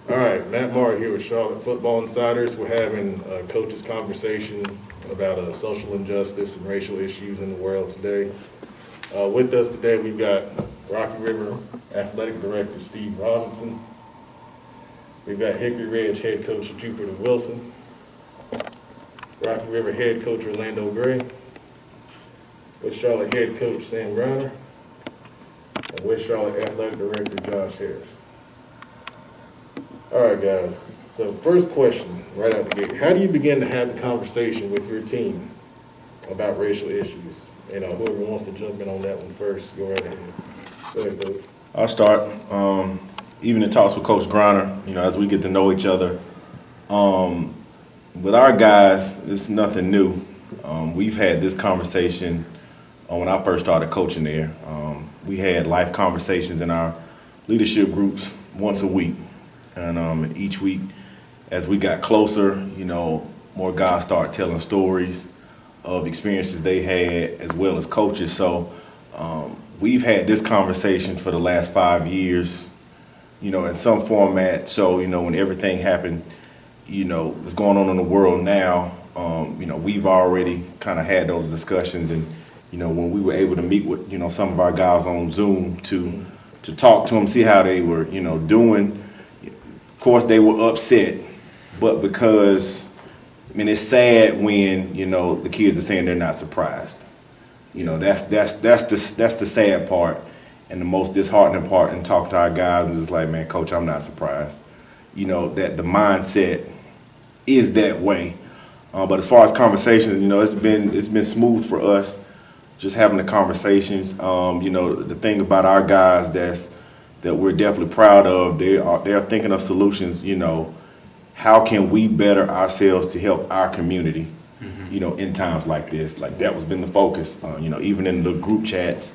All right, Matt Morrow here with Charlotte Football Insiders. We're having a coaches conversation about social injustice and racial issues in the world today. With us today, we've got Rocky River Athletic Director Steve Robinson. We've got Hickory Ridge Head Coach Jupiter Wilson, Rocky River Head Coach Orlando Gray, with Charlotte Head Coach Sam Greiner, and with Charlotte Athletic Director Josh Harris. All right, guys. So first question, right out the gate. How do you begin to have a conversation with your team about racial issues? Whoever wants to jump in on that one first, go right ahead. Go ahead, Coach. I'll start. Even in talks with Coach Greiner, as we get to know each other. With our guys, it's nothing new. We've had this conversation when I first started coaching there. We had life conversations in our leadership groups once a week. And each week, as we got closer, more guys started telling stories of experiences they had as well as coaches. So we've had this conversation for the last 5 years, in some format. So, when everything happened, what's going on in the world now, we've already kind of had those discussions. And, when we were able to meet with, some of our guys on Zoom to talk to them, see how they were, doing. Of course, they were upset, but because, it's sad when, the kids are saying they're not surprised. That's the sad part and the most disheartening part, and talk to our guys and just like, man, Coach, I'm not surprised. That the mindset is that way. But as far as conversations, it's been smooth for us just having the conversations. The thing about our guys that we're definitely proud of, they're thinking of solutions. How can we better ourselves to help our community? In times like this, like that was been the focus. Even in the group chats,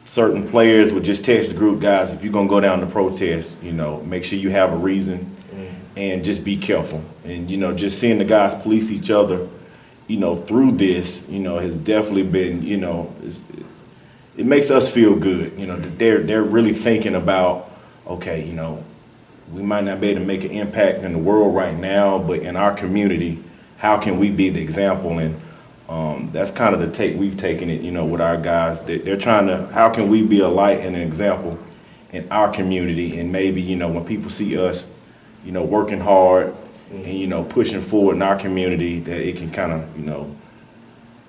certain players would just text the group, guys, if you're gonna go down to protest, make sure you have a reason, and just be careful. And just seeing the guys police each other, through this, has definitely been, it makes us feel good. That they're really thinking about, okay, we might not be able to make an impact in the world right now, but in our community, how can we be the example? And that's kind of the take we've taken it, with our guys. They're trying to, how can we be a light and an example in our community? And maybe, when people see us, working hard and, pushing forward in our community, that it can kind of,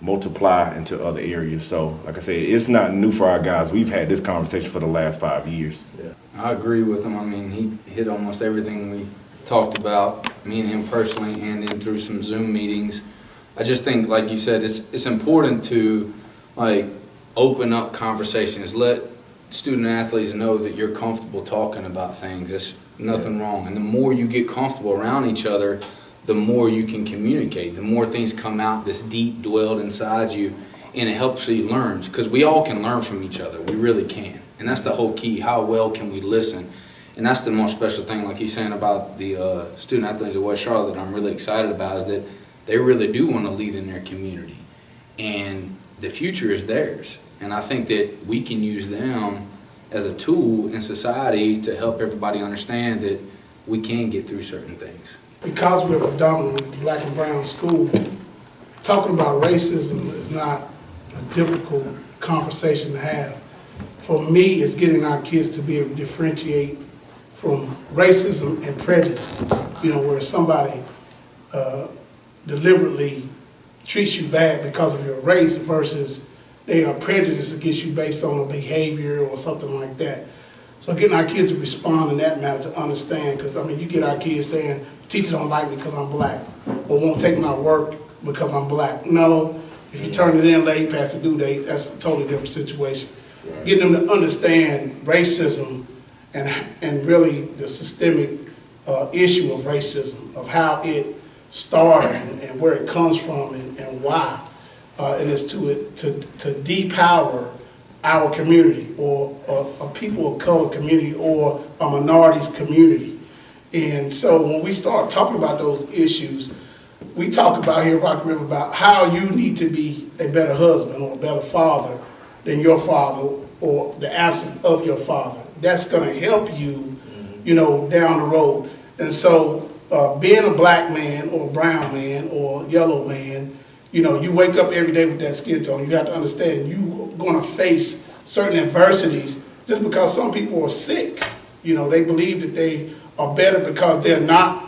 multiply into other areas. So, like I said, it's not new for our guys. We've had this conversation for the last 5 years. Yeah. I agree with him. He hit almost everything we talked about, me and him personally, and then through some Zoom meetings. I just think, like you said, it's important to open up conversations. Let student athletes know that you're comfortable talking about things. There's nothing wrong. And the more you get comfortable around each other, the more you can communicate, the more things come out that's deep dwelled inside you, and it helps you learn, because we all can learn from each other. We really can. And that's the whole key. How well can we listen? And that's the most special thing, like he's saying about the student athletes of West Charlotte, that I'm really excited about, is that they really do want to lead in their community. And the future is theirs. And I think that we can use them as a tool in society to help everybody understand that we can get through certain things. Because we're a predominantly black and brown school, talking about racism is not a difficult conversation to have. For me, it's getting our kids to be able to differentiate from racism and prejudice, where somebody deliberately treats you bad because of your race versus they are prejudiced against you based on a behavior or something like that. So getting our kids to respond in that matter, to understand, because you get our kids saying, teacher don't like me because I'm black, or won't take my work because I'm black. No, if you turn it in late past the due date, that's a totally different situation. Right. Getting them to understand racism and really the systemic issue of racism, of how it started and where it comes from and why. And it's to depower our community, or a people of color community, or a minorities community. And so when we start talking about those issues, we talk about here at Rocky River about how you need to be a better husband or a better father than your father, or the absence of your father. That's going to help you down the road. And so being a black man or a brown man or yellow man, you wake up every day with that skin tone. You have to understand you're going to face certain adversities just because some people are sick. They believe that they are better because they're not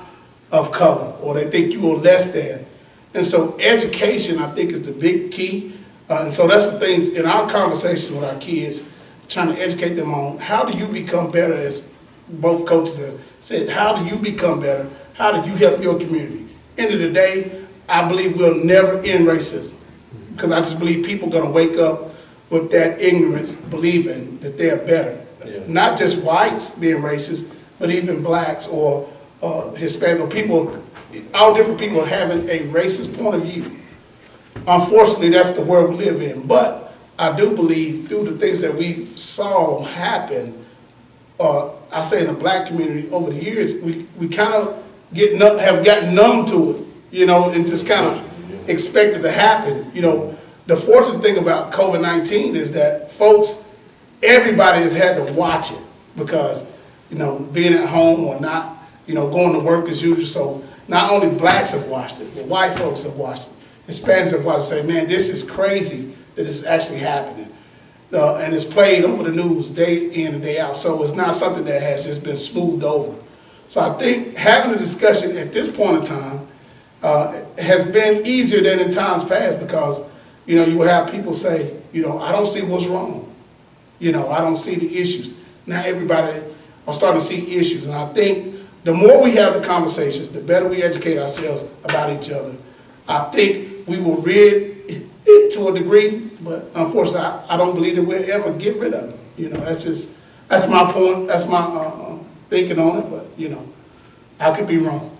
of color, or they think you are less than. And so education, I think, is the big key. And so that's the things in our conversations with our kids, trying to educate them on how do you become better, as both coaches have said, how do you become better? How do you help your community? End of the day, I believe we'll never end racism, because I just believe people are going to wake up with that ignorance, believing that they're better. Yeah. Not just whites being racist, but even blacks or Hispanics or people, all different people having a racist point of view. Unfortunately, that's the world we live in. But I do believe through the things that we saw happen, I say in the black community over the years, we kind of have gotten numb to it, and just kind of expect it to happen. The fortunate thing about COVID-19 is that folks, everybody has had to watch it because, being at home or not, going to work as usual. So not only blacks have watched it, but white folks have watched it. Hispanics have watched it and say, man, this is crazy that this is actually happening. And it's played over the news day in and day out. So it's not something that has just been smoothed over. So I think having a discussion at this point in time has been easier than in times past because, you will have people say, I don't see what's wrong. I don't see the issues. Now everybody are starting to see issues. And I think the more we have the conversations, the better we educate ourselves about each other. I think we will rid it to a degree, but unfortunately, I don't believe that we'll ever get rid of it. That's my point. That's my thinking on it, but, I could be wrong.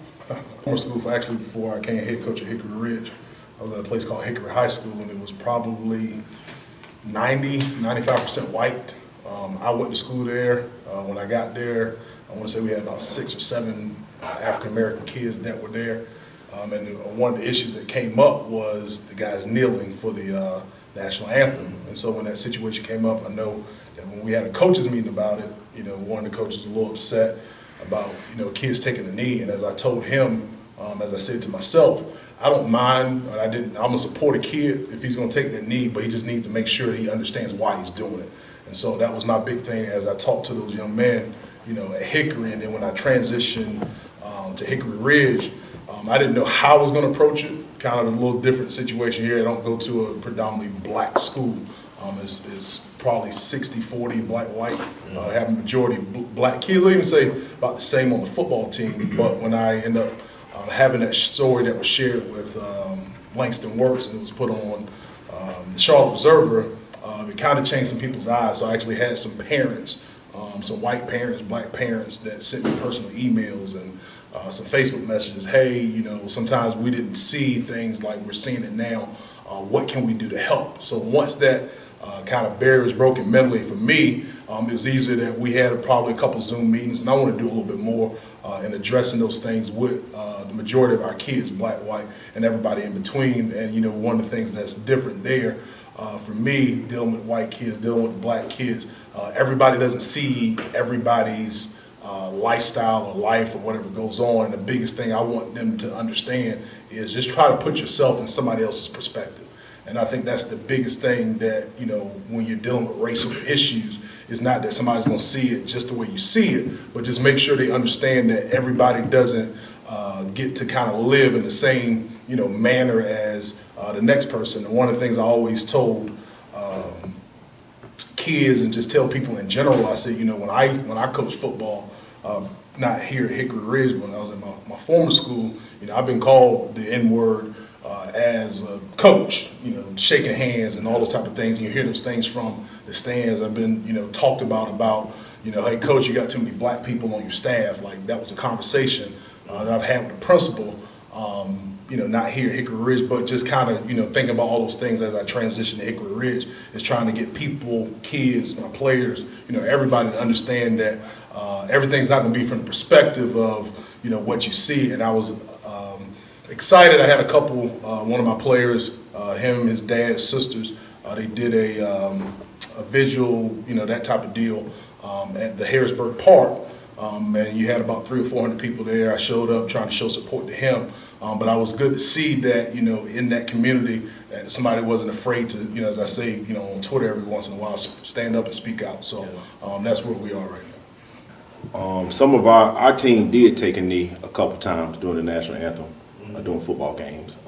Former school, actually, before I became head coach at Hickory Ridge, I was at a place called Hickory High School, and it was probably 95% white. I went to school there. When I got there, I want to say we had about 6 or 7 African-American kids that were there. And one of the issues that came up was the guys kneeling for the national anthem. And so when that situation came up, I know that when we had a coaches meeting about it, one of the coaches was a little upset about, kids taking a knee. And as I told him, as I said to myself, I don't mind, I'm gonna support a kid if he's gonna take that knee, but he just needs to make sure that he understands why he's doing it. And so that was my big thing as I talked to those young men, at Hickory, and then when I transitioned to Hickory Ridge, I didn't know how I was gonna approach it. Kind of a little different situation here. I don't go to a predominantly black school. It's probably 60-40 black-white, have a majority black kids. I'll even say about the same on the football team, but when I end up having that story that was shared with Langston Works and it was put on the Charlotte Observer, it kind of changed some people's eyes. So I actually had some parents, some white parents, black parents that sent me personal emails and some Facebook messages. Hey, sometimes we didn't see things like we're seeing it now. What can we do to help? So once that kind of barrier is broken mentally for me, it was easier that we had probably a couple Zoom meetings, and I want to do a little bit more in addressing those things with the majority of our kids, black, white, and everybody in between. And one of the things that's different there for me, dealing with white kids, dealing with black kids, everybody doesn't see everybody's lifestyle or life or whatever goes on. And the biggest thing I want them to understand is just try to put yourself in somebody else's perspective. And I think that's the biggest thing that, when you're dealing with racial issues, is not that somebody's going to see it just the way you see it, but just make sure they understand that everybody doesn't get to kind of live in the same, manner as the next person. And one of the things I always told kids and just tell people in general, I said, when I coach football, not here at Hickory Ridge, but when I was at my former school, I've been called the N-word as a coach, shaking hands and all those type of things. And you hear those things from the stands. I've been, talked about, hey, coach, you got too many black people on your staff. Like, that was a conversation that I've had with a principal, not here at Hickory Ridge, but just kind of, thinking about all those things as I transition to Hickory Ridge, is trying to get people, kids, my players, everybody to understand that everything's not going to be from the perspective of, what you see. And I was excited. I had a couple, one of my players, him, his dad, sisters, they did a visual, that type of deal at the Harrisburg Park And you had about 300 or 400 people there. I showed up trying to show support to him. But I was good to see that, in that community, that somebody wasn't afraid to, as I say, on Twitter every once in a while, stand up and speak out. So that's where we are right now. Some of our team did take a knee a couple times during the national anthem, during football games.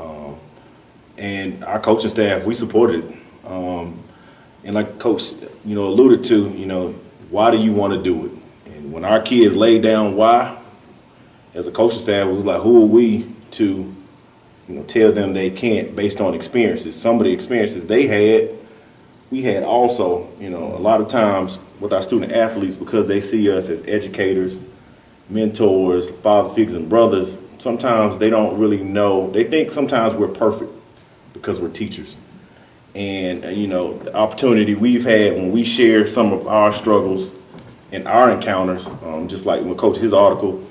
And our coaching staff, we supported it. And like Coach, alluded to, why do you want to do it? And when our kids laid down why, as a coaching staff, it was like, who are we to, tell them they can't based on experiences? Some of the experiences they had, we had also, a lot of times with our student athletes, because they see us as educators, mentors, father figures and brothers, sometimes they don't really know. They think sometimes we're perfect because we're teachers. And, the opportunity we've had when we share some of our struggles and our encounters, just like when Coach, his article,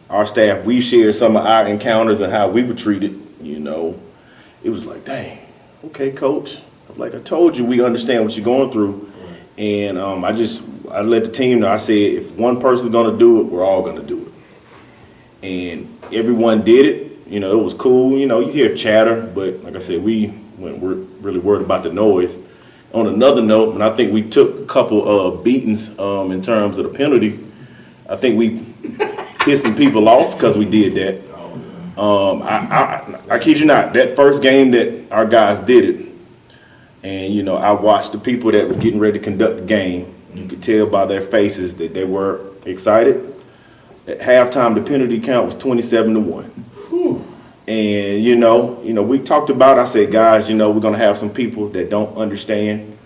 our staff, we shared some of our encounters and how we were treated, it was like, dang, okay, Coach. Like I told you, we understand what you're going through. And I let the team know, I said, if one person's going to do it, we're all going to do it. And everyone did it. It was cool. You hear chatter, but like I said, we're really worried about the noise. On another note, and I think we took a couple of beatings in terms of the penalty. I think we pissed some people off because we did that. I kid you not, that first game that our guys did it, and I watched the people that were getting ready to conduct the game. You could tell by their faces that they were excited. At halftime, the penalty count was 27-1. And we talked about, I said, guys, we're gonna have some people that don't understand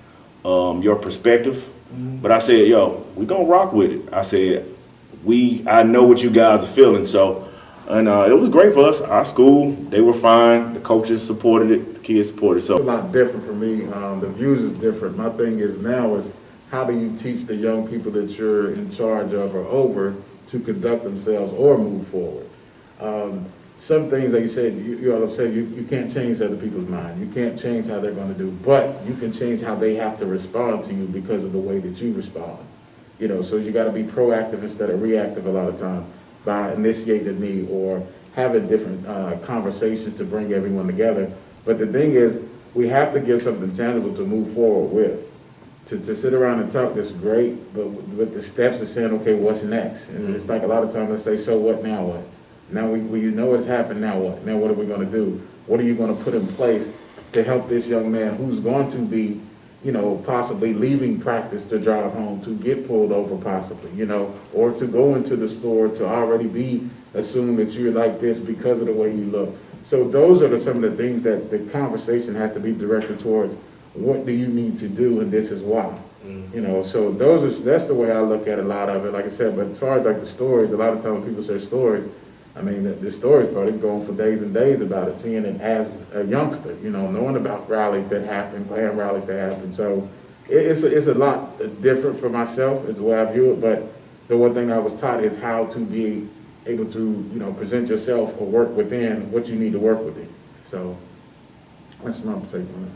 your perspective. But I said, we're gonna rock with it. I said, I know what you guys are feeling. So, and it was great for us. Our school, they were fine. The coaches supported it. The kids supported it. So it's a lot different for me. The views is different. My thing is now is how do you teach the young people that you're in charge of or over to conduct themselves or move forward? Some things, like you said, you can't change other people's mind. You can't change how they're going to do, but you can change how they have to respond to you because of the way that you respond. So you got to be proactive instead of reactive a lot of times by initiating me or having different conversations to bring everyone together. But the thing is, we have to give something tangible to move forward with. To sit around and talk is great, but with the steps of saying, okay, what's next? And it's like a lot of times I say, so what, now what? Now we know what's happened, now what? Now what are we going to do? What are you going to put in place to help this young man who's going to be, possibly leaving practice to drive home, to get pulled over possibly, or to go into the store to already be assumed that you're like this because of the way you look. So those are some of the things that the conversation has to be directed towards. What do you need to do, and this is why. So that's the way I look at a lot of it, like I said. But as far as like the stories, a lot of times when people say stories, I mean, the stories probably going for days and days about it, seeing it as a youngster, knowing about rallies that happen, playing rallies that happen. So it's a lot different for myself, is the way I view it. But the one thing I was taught is how to be able to, present yourself or work within what you need to work within. So that's my take on it.